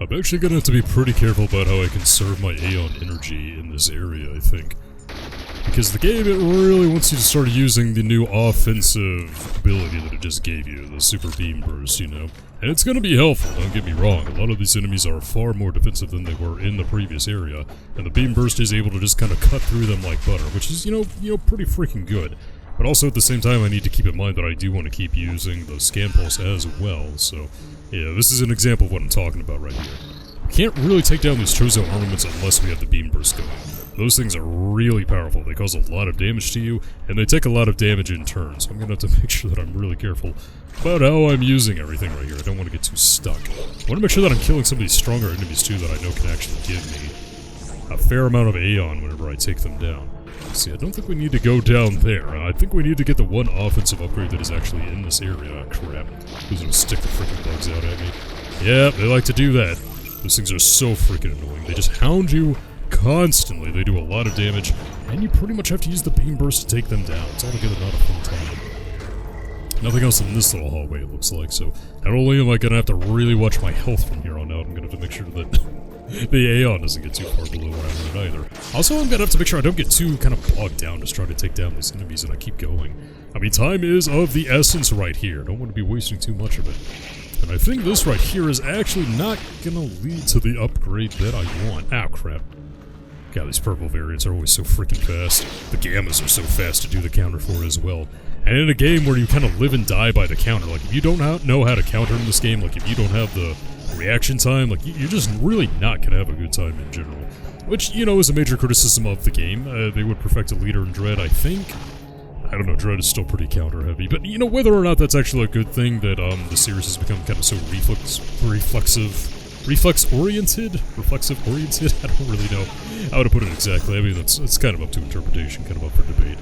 I'm actually gonna have to be pretty careful about how I conserve my Aeon energy in this area, I think. Because the game, it really wants you to start using the new offensive ability that it just gave you, the Super Beam Burst, you know? And it's gonna be helpful, don't get me wrong. A lot of these enemies are far more defensive than they were in the previous area, and the Beam Burst is able to just kind of cut through them like butter, which is, you know, pretty freaking good. But also at the same time, I need to keep in mind that I do want to keep using the Scan Pulse as well, so yeah, this is an example of what I'm talking about right here. We can't really take down these Chozo armaments unless we have the Beam Burst going. Those things are really powerful. They cause a lot of damage to you, and they take a lot of damage in turn, so I'm gonna have to make sure that I'm really careful about how I'm using everything right here. I don't want to get too stuck. I want to make sure that I'm killing some of these stronger enemies too that I know can actually give me a fair amount of Aeon whenever I take them down. See, I don't think we need to go down there. I think we need to get the one offensive upgrade that is actually in this area. Crap. Who's gonna stick the freaking bugs out at me? Yeah, they like to do that. Those things are so freaking annoying. They just hound you constantly. They do a lot of damage, and you pretty much have to use the Beam Burst to take them down. It's altogether not a fun time. Nothing else in this little hallway, it looks like, so not only am I gonna have to really watch my health from here on out, I'm gonna have to make sure that the Aeon doesn't get too far below where I'm at either. Also, I'm gonna have to make sure I don't get too kind of bogged down just trying to take down these enemies and I keep going. I mean, time is of the essence right here. Don't want to be wasting too much of it. And I think this right here is actually not gonna lead to the upgrade that I want. Ow, crap. God, these purple variants are always so freaking fast. The Gammas are so fast to do the counter for as well. And in a game where you kind of live and die by the counter, like if you don't know how to counter in this game, like if you don't have the reaction time, like you're just really not gonna have a good time in general. Which, you know, is a major criticism of the game. They would perfect a leader in Dread, I think. I don't know, Dread is still pretty counter heavy, but you know, whether or not that's actually a good thing that the series has become kind of so reflexive-oriented? I don't really know how to put it exactly. I mean, it's kind of up to interpretation, kind of up for debate.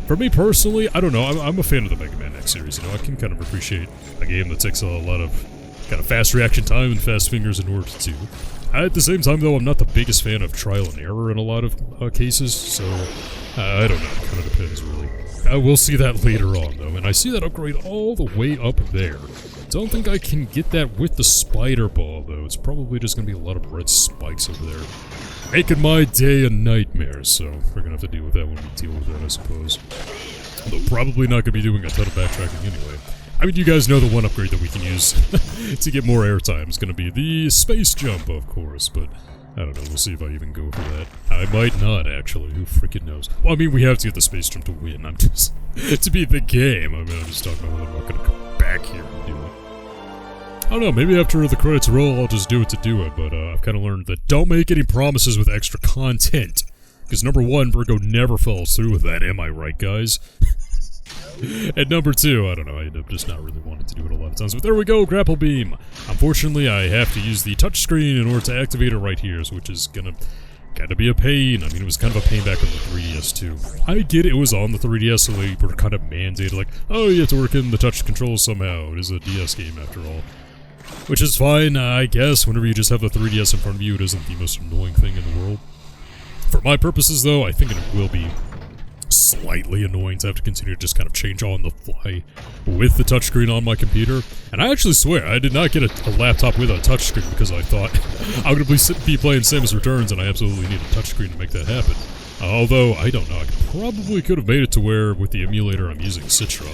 For me personally, I don't know, I'm a fan of the Mega Man X series, you know, I can kind of appreciate a game that takes a lot of kind of fast reaction time and fast fingers in order to do. At the same time, though, I'm not the biggest fan of trial and error in a lot of cases, so I don't know, it kind of depends, really. We'll see that later on, though, and I see that upgrade all the way up there. Don't think I can get that with the spider ball, though. It's probably just going to be a lot of red spikes over there. Making my day a nightmare, so we're going to have to deal with that when we deal with that, I suppose. Although probably not going to be doing a ton of backtracking anyway. I mean, you guys know the one upgrade that we can use to get more airtime is going to be the space jump, of course, but I don't know, we'll see if I even go for that. I might not, actually, who freaking knows. Well, I mean, we have to get the space jump to win, I'm just... to beat the game, I mean, I'm just talking about whether I'm not going to come back here and do it. I don't know, maybe after the credits roll, I'll just do it to do it, but I've kind of learned that don't make any promises with extra content. Because number one, Virgo never follows through with that, am I right, guys? And number two, I don't know, I end up just not really wanting to do it a lot of times. But there we go, Grapple Beam. Unfortunately, I have to use the touchscreen in order to activate it right here, which is gonna be a pain. I mean, it was kind of a pain back on the 3DS, too. I get it was on the 3DS, so they were kind of mandated, like, oh, you have to work in the touch controls somehow. It is a DS game, after all. Which is fine, I guess. Whenever you just have the 3DS in front of you, it isn't the most annoying thing in the world. For my purposes, though, I think it will be slightly annoying to have to continue to just kind of change on the fly with the touchscreen on my computer. And I actually swear, I did not get a laptop with a touchscreen because I thought I would be playing Samus Returns and I absolutely need a touchscreen to make that happen. Although, I don't know, I probably could have made it to where, with the emulator I'm using, Citra,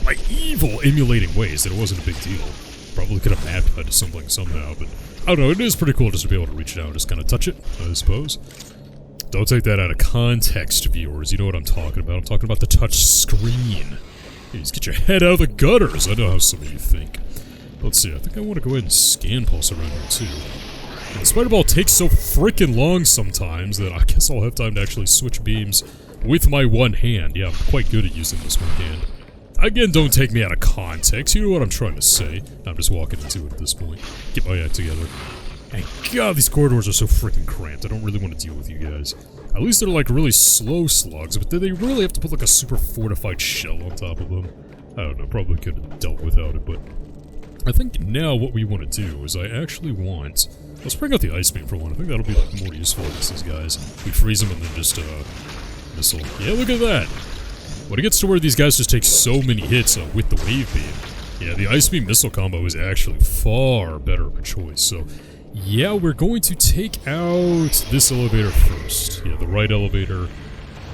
my evil emulating ways, that it wasn't a big deal. Probably could have mapped that to something somehow, but I don't know, it is pretty cool just to be able to reach down and just kind of touch it, I suppose. Don't take that out of context, viewers. You know what I'm talking about. I'm talking about the touch screen. Please get your head out of the gutters. I know how some of you think. Let's see. I think I want to go ahead and scan pulse around here, too. And the spider ball takes so freaking long sometimes that I guess I'll have time to actually switch beams with my one hand. Yeah, I'm quite good at using this one hand. Again, don't take me out of context. You know what I'm trying to say. I'm just walking into it at this point. Get my act together. And God, these corridors are so freaking cramped. I don't really want to deal with you guys. At least they're like really slow slugs, but do they really have to put like a super fortified shell on top of them? I don't know, probably could have dealt without it, but I think now what we want to do is I actually want... Let's bring out the Ice Beam for one. I think that'll be like more useful against these guys. We freeze them and then just missile. Yeah, look at that! When it gets to where these guys just take so many hits with the Wave Beam, yeah, the Ice Beam missile combo is actually far better of a choice, so... Yeah, we're going to take out this elevator first. Yeah, the right elevator.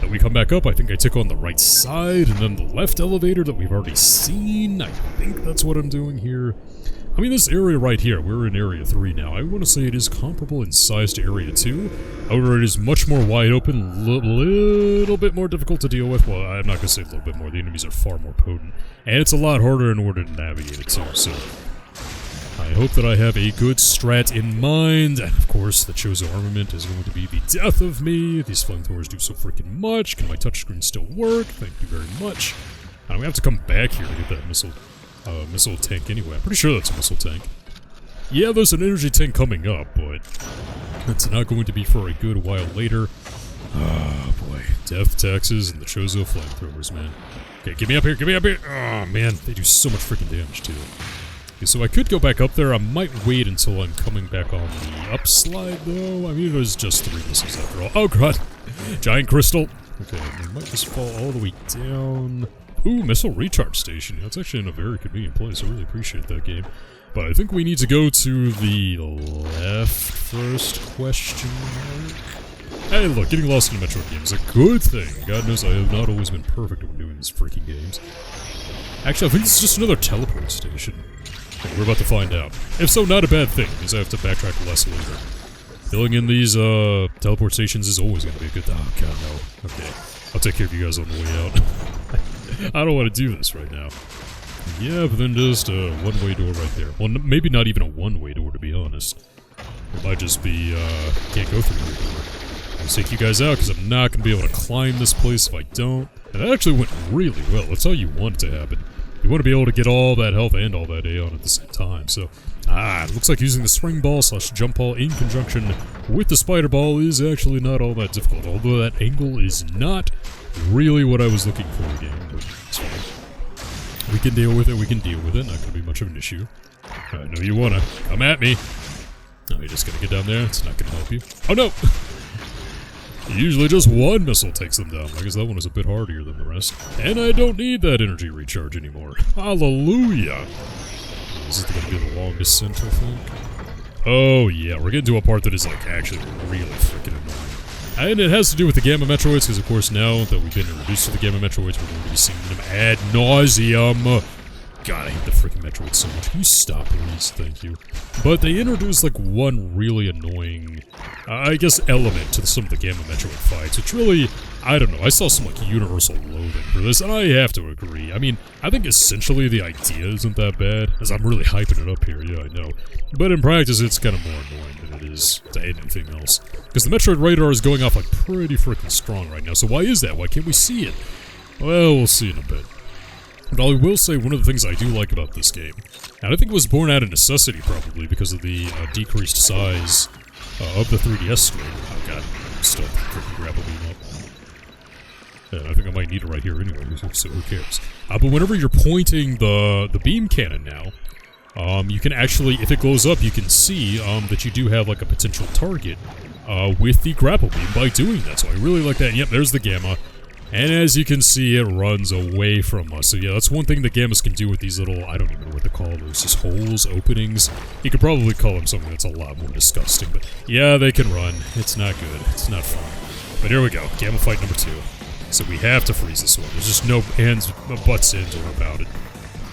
Then we come back up, I think I took on the right side, and then the left elevator that we've already seen. I think that's what I'm doing here. I mean, this area right here, we're in Area 3 now. I want to say it is comparable in size to Area 2. However, it is much more wide open, little bit more difficult to deal with. Well, I'm not going to say a little bit more. The enemies are far more potent. And it's a lot harder in order to navigate it, too. So, I hope that I have a good strat in mind. And, of course, the chosen armament is going to be the death of me. These flamethrowers do so freaking much. Can my touchscreen still work? Thank you very much. We have to come back here to get that missile tank anyway. I'm pretty sure that's a missile tank. Yeah, there's an energy tank coming up, but it's not going to be for a good while later. Oh boy. Death taxes and the Chozo flamethrowers, man. Okay, get me up here, get me up here! Oh man, they do so much freaking damage too. Okay, so I could go back up there. I might wait until I'm coming back on the upslide though. I mean, it was just 3 missiles after all. Oh god! Giant crystal! Okay, we might just fall all the way down. Ooh, missile recharge station. That's actually in a very convenient place. I really appreciate that game. But I think we need to go to the left first, question mark. Hey, look, getting lost in a Metroid game is a good thing. God knows I have not always been perfect when doing these freaking games. Actually, I think it's just another teleport station. Okay, we're about to find out. If so, not a bad thing, because I have to backtrack less later. Filling in these teleport stations is always going to be a good thing. Oh, God, no. Okay, I'll take care of you guys on the way out. I don't want to do this right now. Yeah, but then just a one-way door right there. Well, maybe not even a one-way door, to be honest. It might just be, can't go through the door. I'll take you guys out, because I'm not going to be able to climb this place if I don't. And that actually went really well. That's how you want it to happen. You want to be able to get all that health and all that Aeon at the same time. So, it looks like using the spring ball / jump ball in conjunction with the spider ball is actually not all that difficult. Although that angle is not really what I was looking for again, but it's fine. We can deal with it, not gonna be much of an issue. I know you wanna. Come at me! No, you're just gonna get down there, it's not gonna help you. Oh no! Usually just one missile takes them down. I guess that one is a bit harder than the rest. And I don't need that energy recharge anymore. Hallelujah! This is gonna be the long descent, I think. Oh yeah, we're getting to a part that is like actually really freaking annoying. And it has to do with the Gamma Metroids, because of course now that we've been introduced to the Gamma Metroids, we're going to be seeing them ad nauseum. God, I hate the freaking Metroids so much. Can you stop, please? Thank you. But they introduced like one really annoying, I guess, element to some of the Gamma Metroid fights, which really, I don't know, I saw some like universal loathing for this, and I have to agree. I mean, I think essentially the idea isn't that bad, as I'm really hyping it up here, yeah, I know. But in practice, it's kind of more annoying than it is to anything else. Because the Metroid radar is going off like pretty freaking strong right now, so why is that? Why can't we see it? Well, we'll see in a bit. But I will say one of the things I do like about this game, and I think it was born out of necessity probably because of the decreased size of the 3DS screen. Oh god, still freaking Grapple Beam up. And I think I might need it right here anyway, so who cares. But whenever you're pointing the beam cannon now, you can actually, if it glows up, you can see that you do have like a potential target with the Grapple Beam by doing that. So I really like that. Yep, there's the Gamma. And as you can see, it runs away from us. So yeah, that's one thing the Gammas can do with these little, I don't even know what to call those, just holes, openings. You could probably call them something that's a lot more disgusting, but yeah, they can run. It's not good. It's not fun. But here we go, Gamma fight number 2. So we have to freeze this one. There's just no ands, buts, ends, or about it.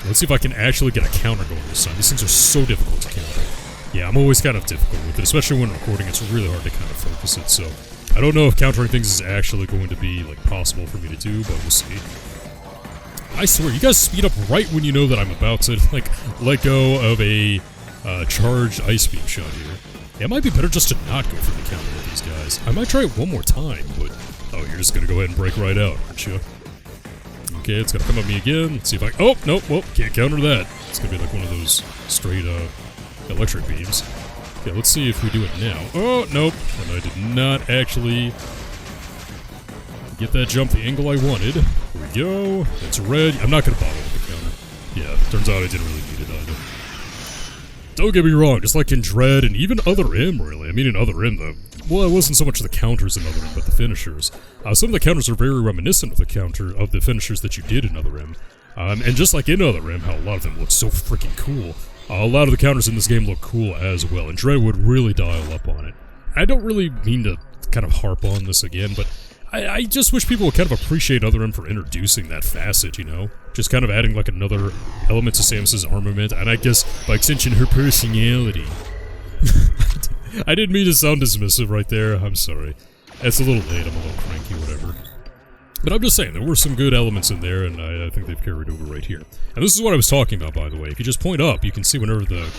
Let's see if I can actually get a counter going this time. These things are so difficult to counter. Yeah, I'm always kind of difficult with it, especially when recording. It's really hard to kind of focus it, so I don't know if countering things is actually going to be, like, possible for me to do, but we'll see. I swear, you guys speed up right when you know that I'm about to, like, let go of a charged ice beam shot here. Yeah, it might be better just to not go for the counter with these guys. I might try it one more time, but oh, you're just gonna go ahead and break right out, aren't you? Okay, it's gonna come at me again. Let's see if I... Oh, nope, well, can't counter that. It's gonna be like one of those straight, electric beams. Okay, let's see if we do it now. Oh, nope. And I did not actually get that jump the angle I wanted. Here we go. It's red. I'm not gonna bother with the counter. Yeah, turns out I didn't really need it either. Don't get me wrong, just like in Dread and even Other M, really. I mean, in Other M, well, it wasn't so much the counters in Other M, but the finishers. Some of the counters are very reminiscent of the finishers that you did in Other M. And just like in Other M, how a lot of them look so freaking cool. A lot of the counters in this game look cool as well, and Dread would really dial up on it. I don't really mean to kind of harp on this again, but I just wish people would kind of appreciate Other M for introducing that facet, you know? Just kind of adding like another element to Samus's armament, and I guess by extension her personality. I didn't mean to sound dismissive right there, I'm sorry. It's a little late, I'm a little cranky, whatever. But I'm just saying, there were some good elements in there, and I think they've carried over right here. And this is what I was talking about, by the way. If you just point up, you can see whenever the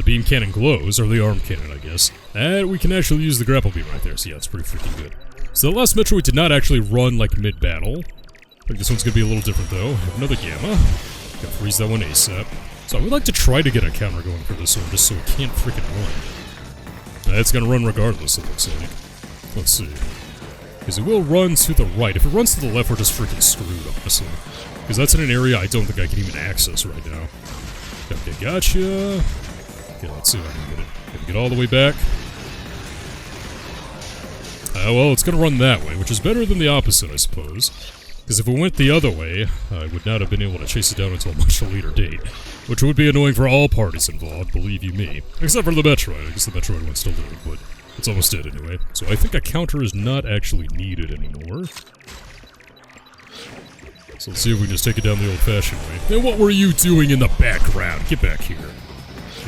beam cannon glows, or the arm cannon, I guess, and we can actually use the grapple beam right there, so yeah, it's pretty freaking good. So the last Metroid did not actually run, like, mid-battle. I think this one's gonna be a little different, though. Another Gamma. Gotta freeze that one ASAP. So I would like to try to get a counter going for this one, just so it can't freaking run. It's gonna run regardless, it looks like. Let's see. Because it will run to the right. If it runs to the left, we're just freaking screwed, honestly. Because that's in an area I don't think I can even access right now. Okay, gotcha. Okay, let's see if I can get it. Can we get all the way back? Well, it's gonna run that way, which is better than the opposite, I suppose. Because if it went the other way, I would not have been able to chase it down until a much later date. Which would be annoying for all parties involved, believe you me. Except for the Metroid. I guess the Metroid one's still living, but it's almost dead anyway. So I think a counter is not actually needed anymore. So let's see if we can just take it down the old-fashioned way. And what were you doing in the background? Get back here.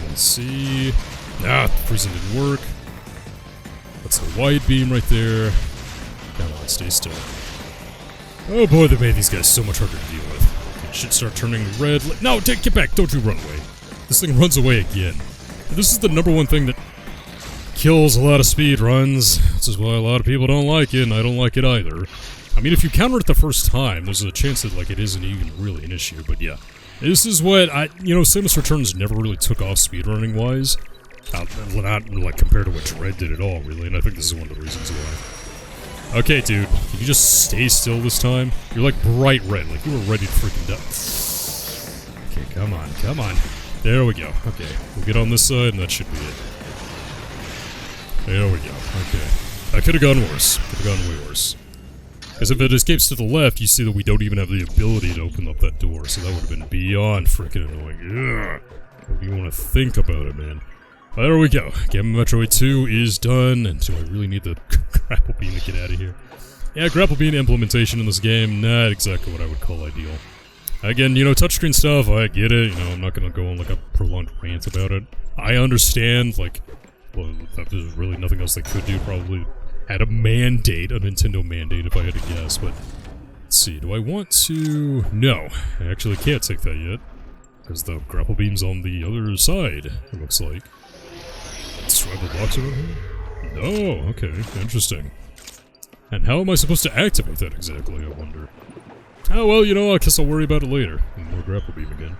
Let's see. Nah, freezing didn't work. That's the wide beam right there. Come on, stay still. Oh boy, they made these guys so much harder to deal with. Okay, shit start turning red. No, get back! Don't you run away. This thing runs away again. This is the #1 thing that kills a lot of speed runs. This is why a lot of people don't like it, and I don't like it either. I mean, if you counter it the first time, there's a chance that, like, it isn't even really an issue, but yeah. This is what Samus Returns never really took off speedrunning-wise. Not, like, compared to what Dread did at all, really, and I think this is one of the reasons why. Okay, dude, can you just stay still this time? You're, like, bright red, like you were ready to freaking die. Okay, come on, come on. There we go. Okay, we'll get on this side, and that should be it. There we go. Okay. That could have gone worse. Could have gone way worse. Because if it escapes to the left, you see that we don't even have the ability to open up that door, so that would have been beyond freaking annoying. Ugh. What do you want to think about it, man? There we go. Gamma Metroid 2 is done, and do I really need the Grapple Beam to get out of here? Yeah, Grapple Beam implementation in this game, not exactly what I would call ideal. Again, touchscreen stuff, I get it, I'm not gonna go on, like, a prolonged rant about it. I understand, like, well, there's really nothing else they could do, probably had a mandate, a Nintendo mandate, if I had to guess, but let's see, do I want to... No, I actually can't take that yet, because the Grapple Beam's on the other side, it looks like. Swipe the blocks over here? No, okay, interesting. And how am I supposed to activate that exactly, I wonder? Oh, well, I guess I'll worry about it later. More Grapple Beam again.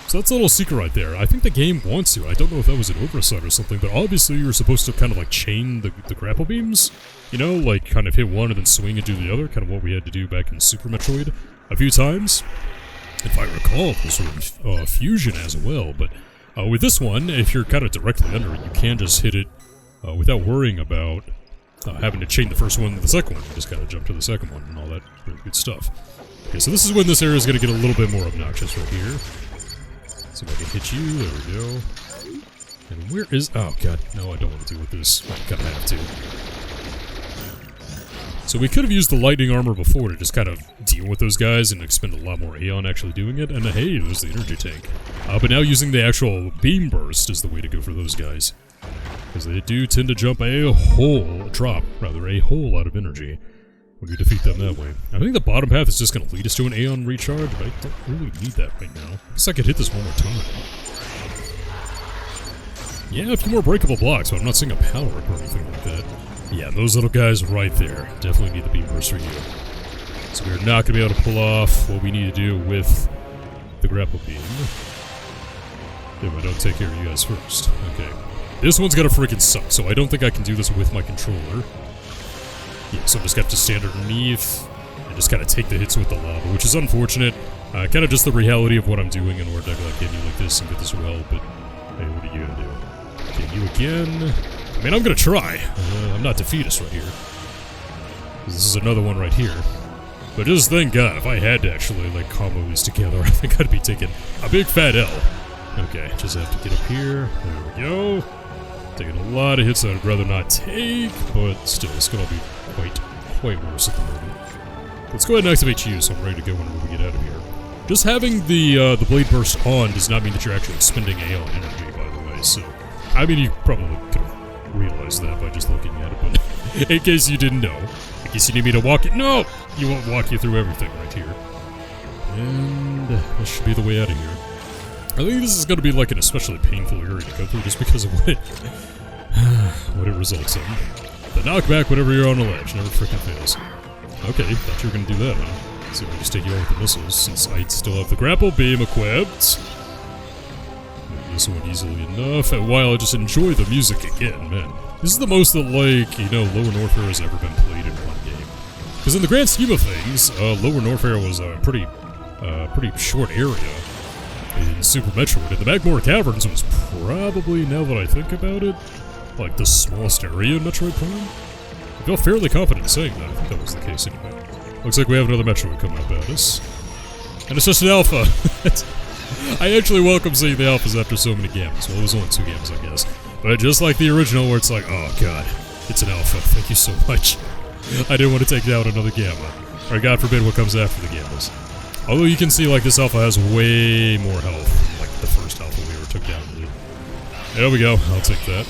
So that's a little secret right there. I think the game wants to. I don't know if that was an oversight or something, but obviously you're supposed to kind of, like, chain the Grapple Beams. Like, kind of hit one and then swing and do the other, kind of what we had to do back in Super Metroid a few times. If I recall, it was sort of Fusion as well, but... with this one, if you're kind of directly under it, you can just hit it without worrying about having to chain the first one to the second one. You just kind of jump to the second one and all that really good stuff. Okay, so this is when this area is going to get a little bit more obnoxious right here. See if I can hit you. There we go. And where is... Oh, God. No, I don't want to deal with this. I kind of have to. So we could have used the lightning armor before to just kind of deal with those guys and expend a lot more Aeon actually doing it. And hey, there's the energy tank. But now using the actual beam burst is the way to go for those guys. Because they do tend to jump a whole lot of energy when you defeat them that way. I think the bottom path is just going to lead us to an Aeon recharge, but I don't really need that right now. I guess I could hit this one more time. Yeah, a few more breakable blocks, but I'm not seeing a power up or anything like that. Yeah, those little guys right there definitely need the beam burst for you. So we're not going to be able to pull off what we need to do with the grapple beam. If I don't take care of you guys first. Okay. This one's gonna freaking suck, so I don't think I can do this with my controller. Yeah, so I'm just gonna have to stand underneath and just kind of take the hits with the lava, which is unfortunate. Kind of just the reality of what I'm doing in order to like, get you like this and get this well, but hey, what are you gonna do? Okay, you again. I mean, I'm gonna try. I'm not defeatist right here. This is another one right here. But just thank God, if I had to actually like combo these together, I think I'd be taking a big fat L. Okay, just have to get up here. There we go. Taking a lot of hits that I'd rather not take, but still, this could all be quite worse at the moment. Let's go ahead and activate you, so I'm ready to go whenever we get out of here. Just having the blade burst on does not mean that you're actually expending AL energy, by the way, so... I mean, you probably could have realized that by just looking at it, but in case you didn't know, in case you need me to walk it... No! You won't walk you through everything right here. And this should be the way out of here. I think this is going to be like an especially painful area to go through just because of what it results in. The knockback whenever you're on a ledge never freaking fails. Okay, thought you were going to do that, huh? Let's see if I just take you out with the missiles, since I still have the Grapple Beam equipped. Maybe this one easily enough, and while I just enjoy the music again, man. This is the most that, like, you know, Lower Norfair has ever been played in one game. Because in the grand scheme of things, Lower Norfair was a pretty short area in Super Metroid, and the Magmore Caverns was probably, now that I think about it, like the smallest area in Metroid Prime. I feel fairly confident in saying that. I think that was the case anyway. Looks like we have another Metroid coming up at us. And it's just an alpha. I actually welcome seeing the alphas after so many gammas. Well, it was only 2 gammas, I guess. But just like the original, where it's like, oh god, it's an alpha. Thank you so much. I didn't want to take down another gamma. Or god forbid what comes after the gammas. Although you can see, like, this alpha has way more health than, like, the first alpha we ever took down. There we go. I'll take that.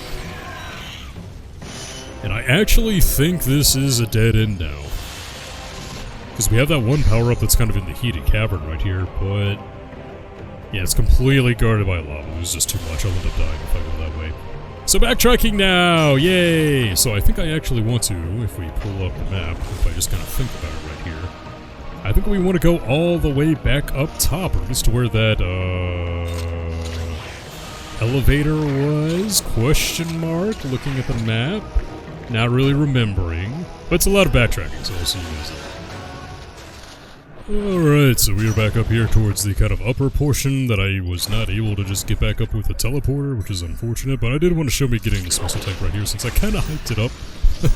And I actually think this is a dead end now. Because we have that one power-up that's kind of in the heated cavern right here, but... yeah, it's completely guarded by lava. It was just too much. I'll end up dying if I go that way. So backtracking now! Yay! So I think I actually want to, if we pull up the map, if I just kind of think about it right here, I think we want to go all the way back up top, or at least to where that, elevator was? Question mark? Looking at the map. Not really remembering. But it's a lot of backtracking, so I'll see you guys there. Alright, so we are back up here towards the kind of upper portion that I was not able to just get back up with the teleporter, which is unfortunate, but I did want to show me getting this missile tank right here since I kind of hyped it up.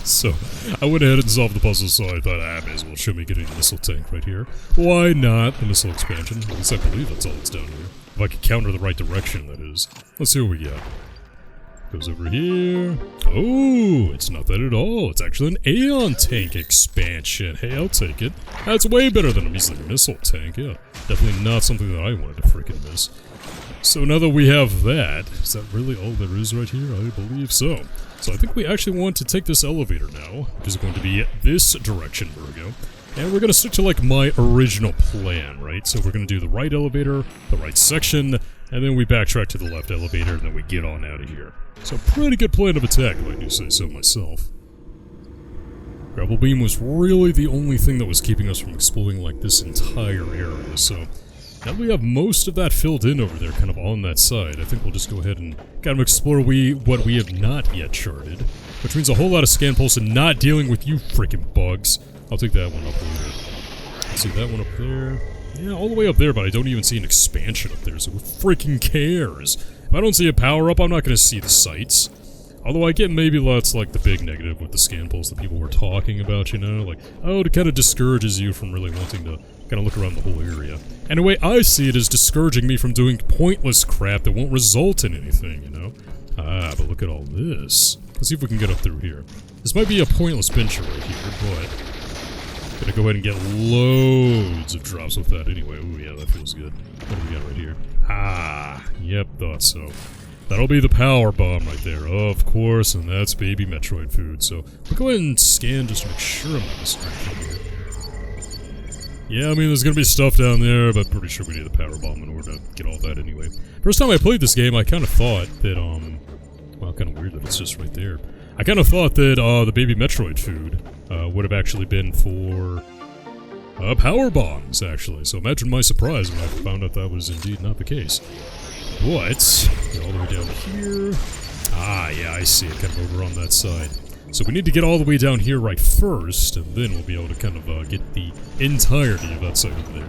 So, I went ahead and solved the puzzle, so I thought, I may as well show me getting the missile tank right here. Why not the missile expansion? At least I believe that's all that's down here. If I could counter the right direction, that is. Let's see what we got. Goes over here. Oh, it's not that at all. It's actually an Aeon tank expansion. Hey, I'll take it. That's way better than a measly missile tank, yeah. Definitely not something that I wanted to freaking miss. So now that we have that, is that really all there is right here? I believe so. So I think we actually want to take this elevator now, which is going to be this direction, there we go. And we're going to stick to, like, my original plan, right? So we're going to do the right elevator, the right section, and then we backtrack to the left elevator, and then we get on out of here. So pretty good plan of attack, if I do say so myself. Grapple Beam was really the only thing that was keeping us from exploring, like, this entire area, so... now that we have most of that filled in over there, kind of on that side, I think we'll just go ahead and kind of explore what we have not yet charted. Which means a whole lot of scan pulse and not dealing with you freaking bugs. I'll take that one up later. Let's see, that one up there. Yeah, all the way up there, but I don't even see an expansion up there, so who freaking cares? If I don't see a power-up, I'm not going to see the sights. Although I get maybe that's like the big negative with the scan pulse that people were talking about, you know? Like, oh, it kind of discourages you from really wanting to kind of look around the whole area. And the way I see it is discouraging me from doing pointless crap that won't result in anything, you know? Ah, but look at all this. Let's see if we can get up through here. This might be a pointless venture right here, but... gonna go ahead and get loads of drops with that anyway. Ooh, yeah, that feels good. What do we got right here? Ah, yep, thought so. That'll be the power bomb right there, of course, and that's baby Metroid food. So we'll go ahead and scan just to make sure I'm not missing anything here. Yeah, I mean, there's gonna be stuff down there, but pretty sure we need a power bomb in order to get all that anyway. First time I played this game, I kind of thought that, well, kind of weird that it's just right there. I kind of thought that, the baby Metroid food, would have actually been for, power bombs, actually. So imagine my surprise when I found out that was indeed not the case. But, all the way down here. Ah, yeah, I see it, kind of over on that side. So we need to get all the way down here right first, and then we'll be able to kind of get the entirety of that side over there.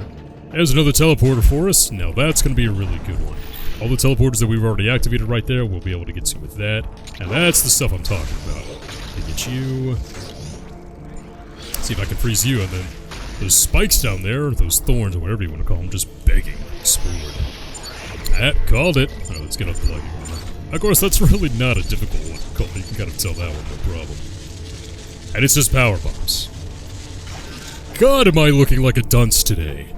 There's another teleporter for us. Now that's going to be a really good one. All the teleporters that we've already activated right there, we'll be able to get to with that. And that's the stuff I'm talking about. To get you. See if I can freeze you, and then those spikes down there, those thorns, or whatever you want to call them, just begging to explode. Called it. Oh, let's get up the lightning armor. Of course, that's really not a difficult one to call. You can kind of tell that one, no problem. And it's just power bombs. God, am I looking like a dunce today.